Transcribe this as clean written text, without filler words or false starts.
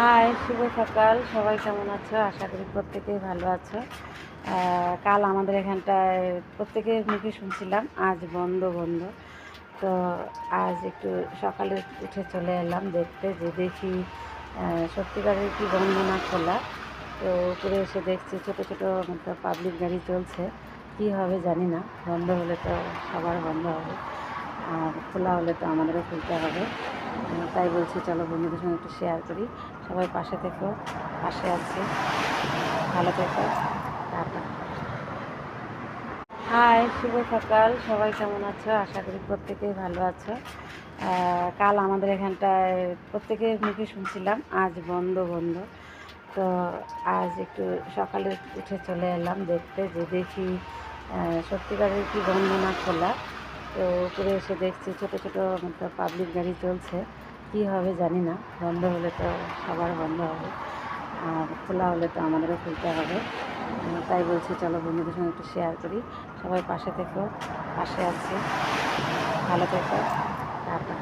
High, শুভ সকাল। সবাই কেমন আছো? আশা করি প্রত্যেকেই ভালো আছো। কাল আমাদের এখানটায় প্রত্যেকের মুখে শুনছিলাম আজ বন্ধ বন্ধ। তো আজ একটু সকালে উঠে চলে এলাম দেখতে, যে দেখি সত্যিকারের কি বন্ধ না খোলা। তো উপরে এসে দেখছি ছোটো ছোটো মতো পাবলিক গাড়ি চলছে। কি হবে জানি না, বন্ধ হলে তো সবার বন্ধ হবে, আর খোলা হলে তো আমাদেরও খুলতে হবে। তাই বলছি চলো বন্ধুদের সঙ্গে একটু শেয়ার করি। সবাই পাশে থেকো, পাশে আছি, ভালো থেকো, টাটা। হাই, শুভ সকাল। সবাই কেমন আছো? আশা করি প্রত্যেকেই ভালো আছো। কাল আমাদের এখানটায় প্রত্যেকের মুখে শুনছিলাম আজ বন্ধ বন্ধ। তো আজ একটু সকালে উঠে চলে এলাম দেখতে, যে দেখি সত্যিকারের কি বন্ধ না খোলা। তো উপরে এসে দেখছি ছোটো ছোটো মতো পাবলিক গাড়ি চলছে। কি হবে জানি না, বন্ধ হলে তো সবার বন্ধ হবে, আর খোলা হলে তো আমাদেরও খুলতে হবে। তাই বলছি চলো বন্ধুদের সঙ্গে একটু শেয়ার করি। সবাই পাশে থেকো, পাশে আছি, ভালো থেকো, টাটা।